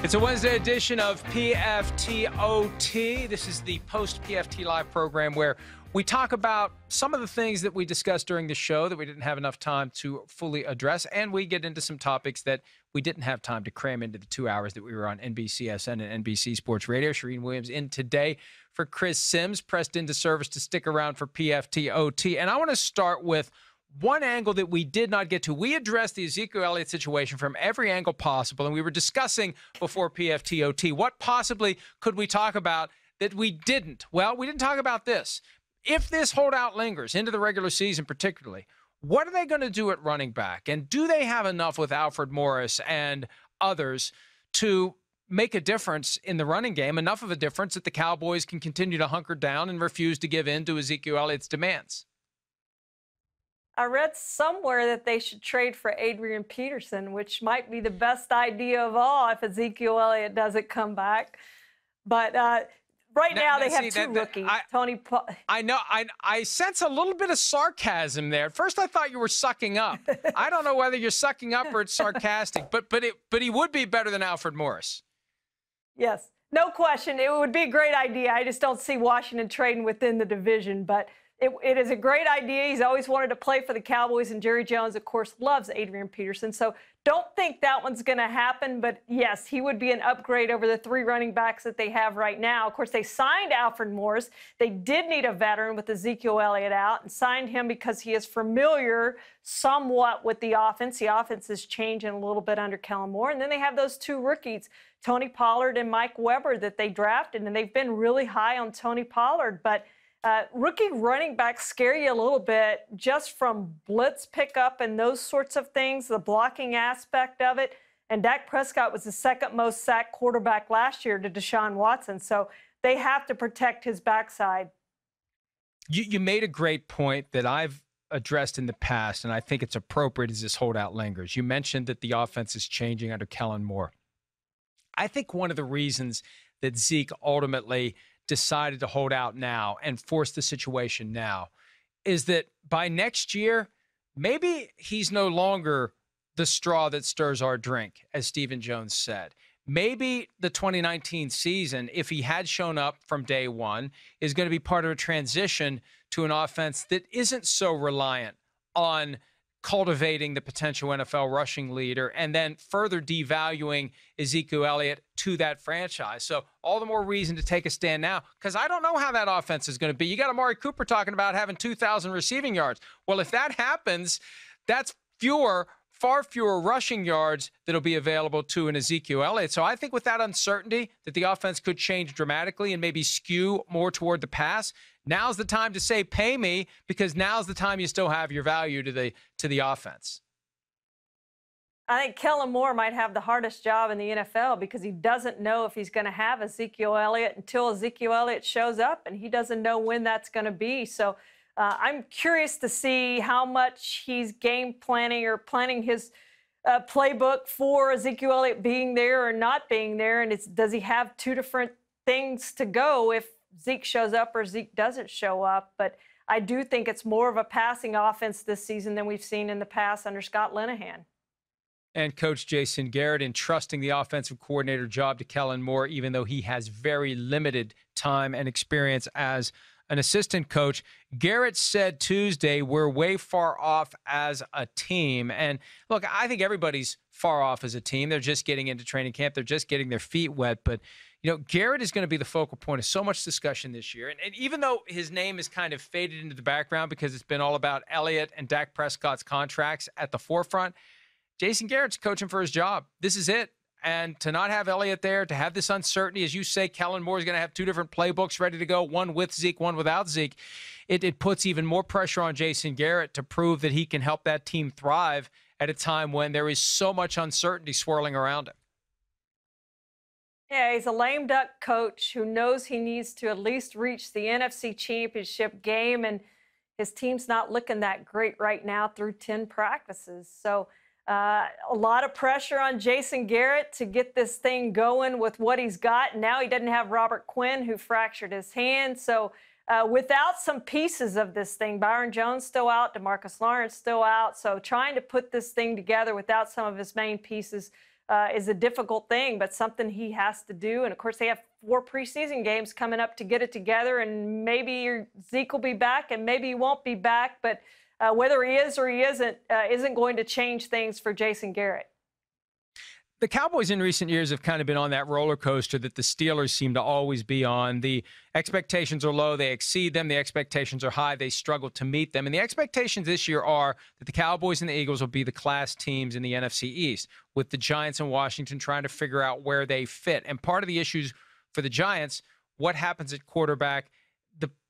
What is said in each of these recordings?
It's a Wednesday edition of PFT OT. This is the post-PFT Live program where we talk about some of the things that we discussed during the show that we didn't have enough time to fully address, and we get into some topics that we didn't have time to cram into the 2 hours that we were on NBCSN and NBC Sports Radio. Charean Williams in today for Chris Sims, pressed into service to stick around for PFT OT. And I want to start with one angle that we did not get to. We addressed the Ezekiel Elliott situation from every angle possible, and we were discussing before PFT OT what possibly could we talk about that we didn't. Well, we didn't talk about this. If this holdout lingers into the regular season particularly, what are they going to do at running back? And do they have enough with Alfred Morris and others to make a difference in the running game, enough of a difference that the Cowboys can continue to hunker down and refuse to give in to Ezekiel Elliott's demands? I read somewhere that they should trade for Adrian Peterson, which might be the best idea of all if Ezekiel Elliott doesn't come back. But right now they have two rookies. I know. I sense a little bit of sarcasm there. At first I thought you were sucking up. I don't know whether you're sucking up or it's sarcastic, but he would be better than Alfred Morris. Yes, no question. It would be a great idea. I just don't see Washington trading within the division, but it is a great idea. He's always wanted to play for the Cowboys, and Jerry Jones, of course, loves Adrian Peterson. So don't think that one's going to happen. But, yes, he would be an upgrade over the three running backs that they have right now. Of course, they signed Alfred Morris. They did need a veteran with Ezekiel Elliott out and signed him because he is familiar somewhat with the offense. The offense is changing a little bit under Kellen Moore. And then they have those two rookies, Tony Pollard and Mike Weber, that they drafted. And they've been really high on Tony Pollard. But rookie running backs scare you a little bit just from blitz pickup and those sorts of things, the blocking aspect of it. And Dak Prescott was the second most sacked quarterback last year to Deshaun Watson. So they have to protect his backside. You made a great point that I've addressed in the past, and I think it's appropriate as this holdout lingers. You mentioned that the offense is changing under Kellen Moore. I think one of the reasons that Zeke ultimately decided to hold out now and force the situation now is that by next year, maybe he's no longer the straw that stirs our drink, as Stephen Jones said. Maybe the 2019 season, if he had shown up from day one, is going to be part of a transition to an offense that isn't so reliant on cultivating the potential NFL rushing leader and then further devaluing Ezekiel Elliott to that franchise. So all the more reason to take a stand now, because I don't know how that offense is going to be. You got Amari Cooper talking about having 2,000 receiving yards. Well, if that happens, that's far fewer rushing yards that'll be available to an Ezekiel Elliott. So I think with that uncertainty that the offense could change dramatically and maybe skew more toward the pass, now's the time to say, pay me, because now's the time you still have your value to the offense. I think Kellen Moore might have the hardest job in the NFL because he doesn't know if he's going to have Ezekiel Elliott until Ezekiel Elliott shows up, and he doesn't know when that's going to be. So I'm curious to see how much he's game planning or planning his playbook for Ezekiel Elliott being there or not being there. And does he have two different things to go if Zeke shows up or Zeke doesn't show up? But I do think it's more of a passing offense this season than we've seen in the past under Scott Linehan. And Coach Jason Garrett entrusting the offensive coordinator job to Kellen Moore, even though he has very limited time and experience as an assistant coach. Garrett said Tuesday, we're way far off as a team. And look, I think everybody's far off as a team. They're just getting into training camp. They're just getting their feet wet. But, you know, Garrett is going to be the focal point of so much discussion this year. And even though his name is kind of faded into the background because it's been all about Elliott and Dak Prescott's contracts at the forefront, Jason Garrett's coaching for his job. This is it. And to not have Elliott there, to have this uncertainty, as you say, Kellen Moore is going to have two different playbooks ready to go, one with Zeke, one without Zeke. It puts even more pressure on Jason Garrett to prove that he can help that team thrive at a time when there is so much uncertainty swirling around him. Yeah, he's a lame duck coach who knows he needs to at least reach the NFC Championship game, and his team's not looking that great right now through 10 practices. So a lot of pressure on Jason Garrett to get this thing going with what he's got. Now he doesn't have Robert Quinn, who fractured his hand. So without some pieces of this thing, Byron Jones still out, DeMarcus Lawrence still out. So trying to put this thing together without some of his main pieces is a difficult thing, but something he has to do. And of course, they have 4 preseason games coming up to get it together. And maybe Zeke will be back, and maybe he won't be back. But whether he is or he isn't going to change things for Jason Garrett. The Cowboys in recent years have kind of been on that roller coaster that the Steelers seem to always be on. The expectations are low, they exceed them. The expectations are high, they struggle to meet them. And the expectations this year are that the Cowboys and the Eagles will be the class teams in the NFC East, with the Giants and Washington trying to figure out where they fit. And part of the issues for the Giants, what happens at quarterback?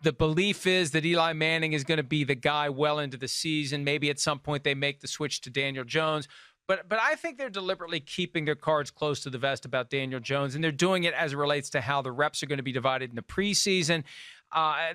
The belief is that Eli Manning is going to be the guy well into the season. Maybe at some point they make the switch to Daniel Jones. But I think they're deliberately keeping their cards close to the vest about Daniel Jones, and they're doing it as it relates to how the reps are going to be divided in the preseason.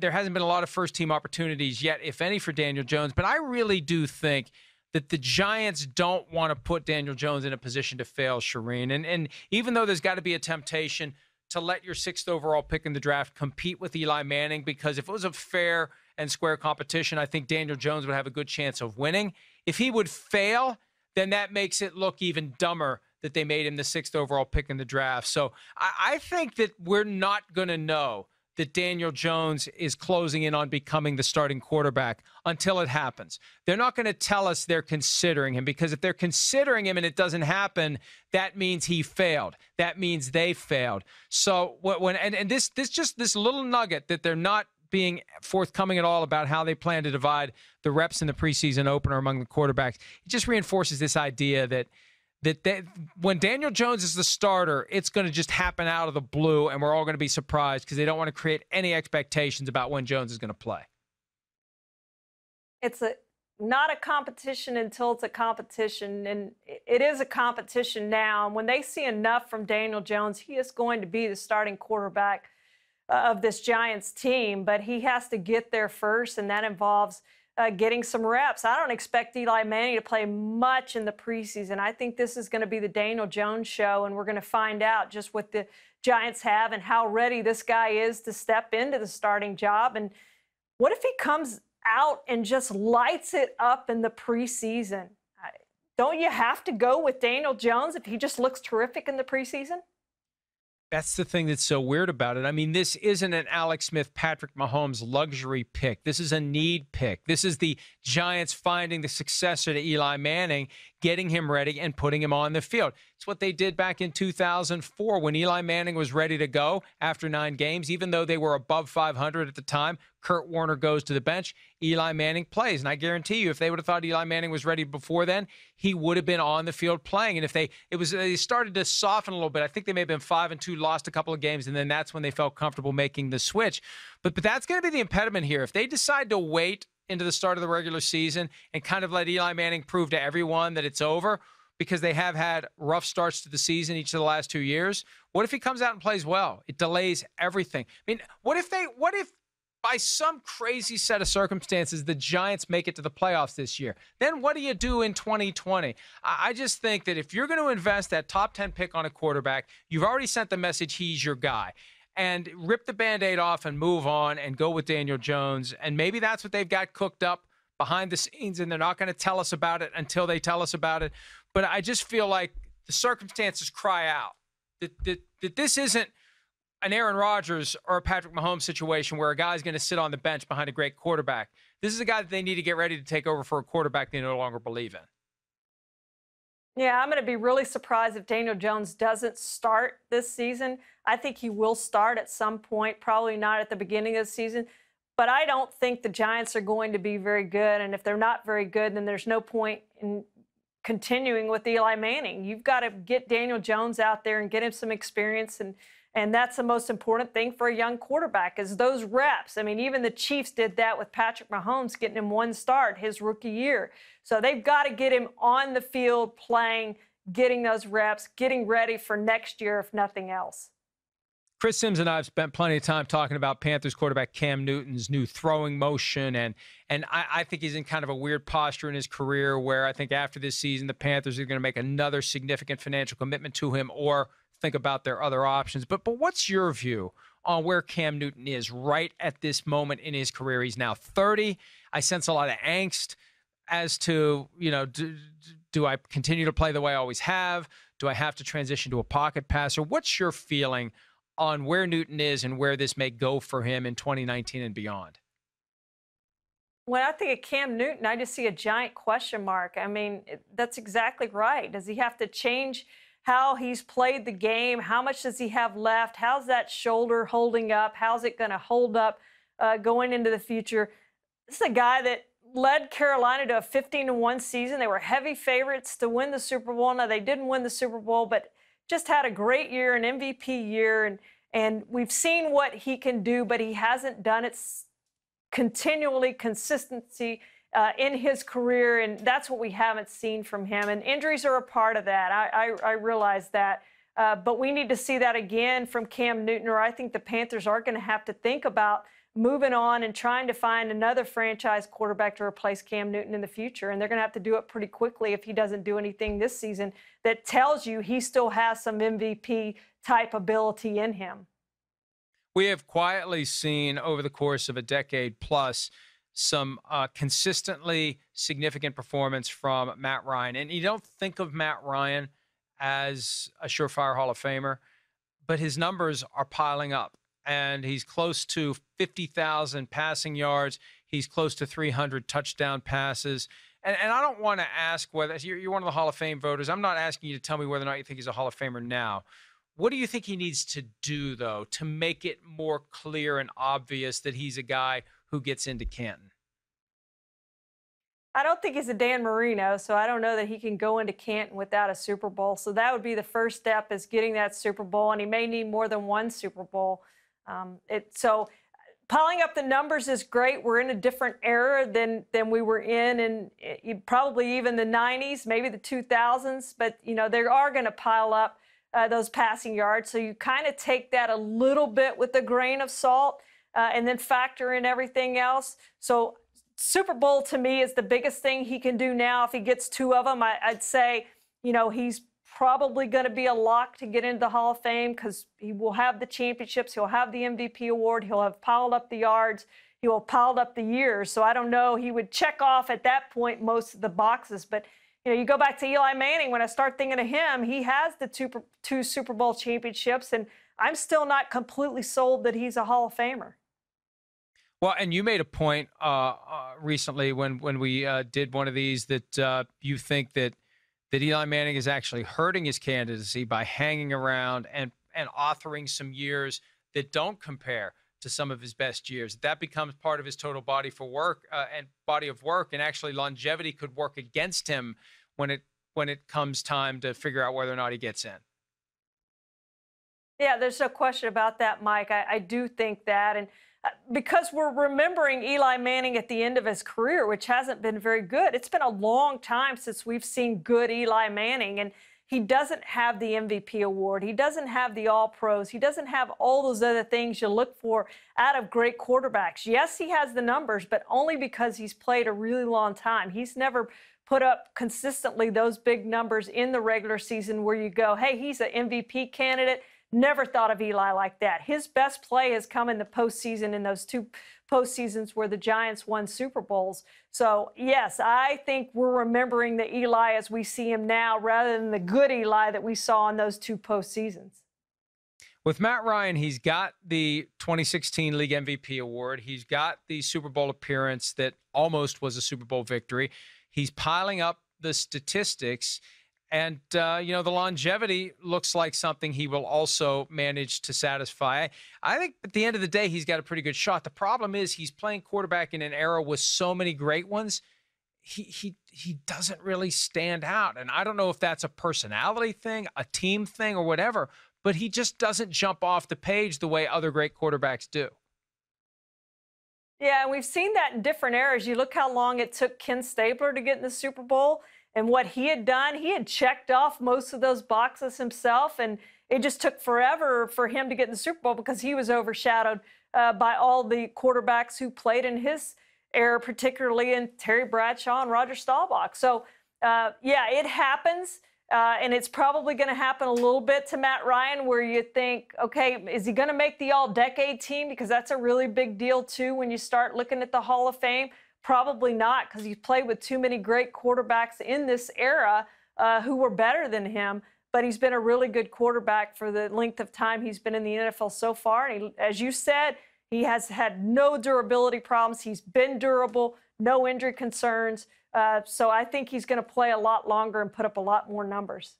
There hasn't been a lot of first-team opportunities yet, if any, for Daniel Jones. But I really do think that the Giants don't want to put Daniel Jones in a position to fail, Charean. And even though there's got to be a temptation to let your 6th overall pick in the draft compete with Eli Manning, because if it was a fair and square competition, I think Daniel Jones would have a good chance of winning. If he would fail, then that makes it look even dumber that they made him the 6th overall pick in the draft. So I think that we're not going to know that Daniel Jones is closing in on becoming the starting quarterback until it happens. They're not going to tell us they're considering him, because if they're considering him and it doesn't happen, that means he failed. That means they failed. So this little nugget that they're not being forthcoming at all about how they plan to divide the reps in the preseason opener among the quarterbacks, it just reinforces this idea that when Daniel Jones is the starter, it's going to just happen out of the blue, and we're all going to be surprised because they don't want to create any expectations about when Jones is going to play. It's not a competition until it's a competition, and it is a competition now. And when they see enough from Daniel Jones, he is going to be the starting quarterback of this Giants team, but he has to get there first, and that involves getting some reps. I don't expect Eli Manning to play much in the preseason. I think this is going to be the Daniel Jones show, and we're going to find out just what the Giants have and how ready this guy is to step into the starting job. And what if he comes out and just lights it up in the preseason? Don't you have to go with Daniel Jones if he just looks terrific in the preseason? That's the thing that's so weird about it. I mean, this isn't an Alex Smith, Patrick Mahomes luxury pick. This is a need pick. This is the Giants finding the successor to Eli Manning, getting him ready and putting him on the field. It's what they did back in 2004 when Eli Manning was ready to go after 9 games. Even though they were above 500 at the time, Kurt Warner goes to the bench, Eli Manning plays. And I guarantee you, if they would have thought Eli Manning was ready before then, he would have been on the field playing. And if they started to soften a little bit, I think they may have been 5-2, lost a couple of games, and then that's when they felt comfortable making the switch. But that's going to be the impediment here. If they decide to wait into the start of the regular season and kind of let Eli Manning prove to everyone that it's over, because they have had rough starts to the season each of the last 2 years, what if he comes out and plays well? It delays everything. I mean, what if by some crazy set of circumstances, the Giants make it to the playoffs this year? Then what do you do in 2020? I just think that if you're going to invest that top 10 pick on a quarterback, you've already sent the message he's your guy. And rip the Band-Aid off and move on and go with Daniel Jones. And maybe that's what they've got cooked up behind the scenes, and they're not going to tell us about it until they tell us about it. But I just feel like the circumstances cry out that this isn't an Aaron Rodgers or a Patrick Mahomes situation where a guy's going to sit on the bench behind a great quarterback. This is a guy that they need to get ready to take over for a quarterback they no longer believe in. Yeah, I'm going to be really surprised if Daniel Jones doesn't start this season. I think he will start at some point, probably not at the beginning of the season. But I don't think the Giants are going to be very good. And if they're not very good, then there's no point in continuing with Eli Manning. You've got to get Daniel Jones out there and get him some experience. And that's the most important thing for a young quarterback is those reps. I mean, even the Chiefs did that with Patrick Mahomes, getting him 1 start his rookie year. So they've got to get him on the field playing, getting those reps, getting ready for next year, if nothing else. Chris Sims and I have spent plenty of time talking about Panthers quarterback Cam Newton's new throwing motion, and I think he's in kind of a weird posture in his career where I think after this season the Panthers are going to make another significant financial commitment to him or think about their other options. But what's your view on where Cam Newton is right at this moment in his career? He's now 30. I sense a lot of angst as to, Do I continue to play the way I always have? Do I have to transition to a pocket passer? What's your feeling on where Newton is and where this may go for him in 2019 and beyond? When I think of Cam Newton, I just see a giant question mark. I mean, that's exactly right. Does he have to change how he's played the game? How much does he have left? How's that shoulder holding up? How's it going to hold up going into the future? This is a guy that led Carolina to a 15-1 season. They were heavy favorites to win the Super Bowl. Now, they didn't win the Super Bowl, but just had a great year, an MVP year. And we've seen what he can do, but he hasn't done it continually, consistency in his career. And that's what we haven't seen from him. And injuries are a part of that. I realize that. But we need to see that again from Cam Newton, or I think the Panthers are going to have to think about moving on and trying to find another franchise quarterback to replace Cam Newton in the future. And they're going to have to do it pretty quickly if he doesn't do anything this season that tells you he still has some MVP-type ability in him. We have quietly seen over the course of a decade plus some consistently significant performance from Matt Ryan. And you don't think of Matt Ryan as a surefire Hall of Famer, but his numbers are piling up. And he's close to 50,000 passing yards. He's close to 300 touchdown passes. And I don't want to ask whether you're one of the Hall of Fame voters. I'm not asking you to tell me whether or not you think he's a Hall of Famer now. What do you think he needs to do, though, to make it more clear and obvious that he's a guy who gets into Canton? I don't think he's a Dan Marino, so I don't know that he can go into Canton without a Super Bowl. So that would be the first step, is getting that Super Bowl, and he may need more than one Super Bowl. So piling up the numbers is great. We're in a different era than we were in probably even the 90s, maybe the 2000s. But, you know, they are going to pile up those passing yards. So you kind of take that a little bit with a grain of salt and then factor in everything else. So Super Bowl to me is the biggest thing he can do now. If he gets two of them, I'd say, you know, he's probably going to be a lock to get into the Hall of Fame, because he will have the championships. He'll have the MVP award. He'll have piled up the yards. He will have piled up the years. So I don't know. He would check off at that point most of the boxes. But, you know, you go back to Eli Manning. When I start thinking of him, he has the two Super Bowl championships, and I'm still not completely sold that he's a Hall of Famer. Well, and you made a point recently when we did one of these that you think that Eli Manning is actually hurting his candidacy by hanging around and authoring some years that don't compare to some of his best years. That becomes part of his total body of work, and actually longevity could work against him when it comes time to figure out whether or not he gets in. Yeah, there's no question about that, Mike. I do think that. And because we're remembering Eli Manning at the end of his career, which hasn't been very good. It's been a long time since we've seen good Eli Manning, and he doesn't have the MVP award. He doesn't have the All-Pros. He doesn't have all those other things you look for out of great quarterbacks. Yes, he has the numbers, but only because he's played a really long time. He's never put up consistently those big numbers in the regular season where you go, hey, he's an MVP candidate. Never thought of Eli like that. His best play has come in the postseason, in those two postseasons where the Giants won Super Bowls. So, yes, I think we're remembering the Eli as we see him now rather than the good Eli that we saw in those two postseasons. With Matt Ryan, he's got the 2016 League MVP award. He's got the Super Bowl appearance that almost was a Super Bowl victory. He's piling up the statistics. And, you know, the longevity looks like something he will also manage to satisfy. I think at the end of the day, he's got a pretty good shot. The problem is he's playing quarterback in an era with so many great ones. He doesn't really stand out. And I don't know if that's a personality thing, a team thing, or whatever, but he just doesn't jump off the page the way other great quarterbacks do. Yeah, and we've seen that in different eras. You look how long it took Ken Stabler to get in the Super Bowl. And what he had done, he had checked off most of those boxes himself, and it just took forever for him to get in the Super Bowl because he was overshadowed by all the quarterbacks who played in his era, particularly in Terry Bradshaw and Roger Staubach. So, yeah, it happens, and it's probably going to happen a little bit to Matt Ryan, where you think, okay, is he going to make the all-decade team? Because that's a really big deal, too, when you start looking at the Hall of Fame. Probably not, because he's played with too many great quarterbacks in this era who were better than him. But he's been a really good quarterback for the length of time he's been in the NFL so far. And he, as you said, he has had no durability problems. He's been durable, no injury concerns. So I think he's going to play a lot longer and put up a lot more numbers.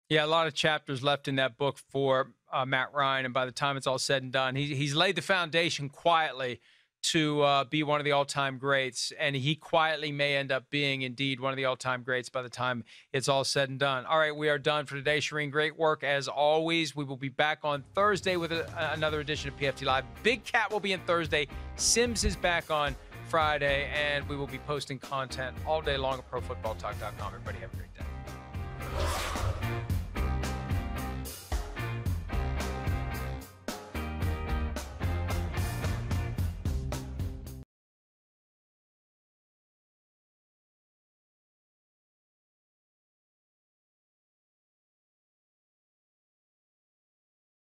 Yeah, a lot of chapters left in that book for Matt Ryan. And by the time it's all said and done, he's laid the foundation quietly to be one of the all-time greats, and he quietly may end up being indeed one of the all-time greats by the time it's all said and done. All right, we are done for today. Charean, great work as always. We will be back on Thursday with another edition of PFT Live. Big Cat will be in Thursday. Sims is back on Friday, and we will be posting content all day long at ProFootballTalk.com. Everybody have a great day.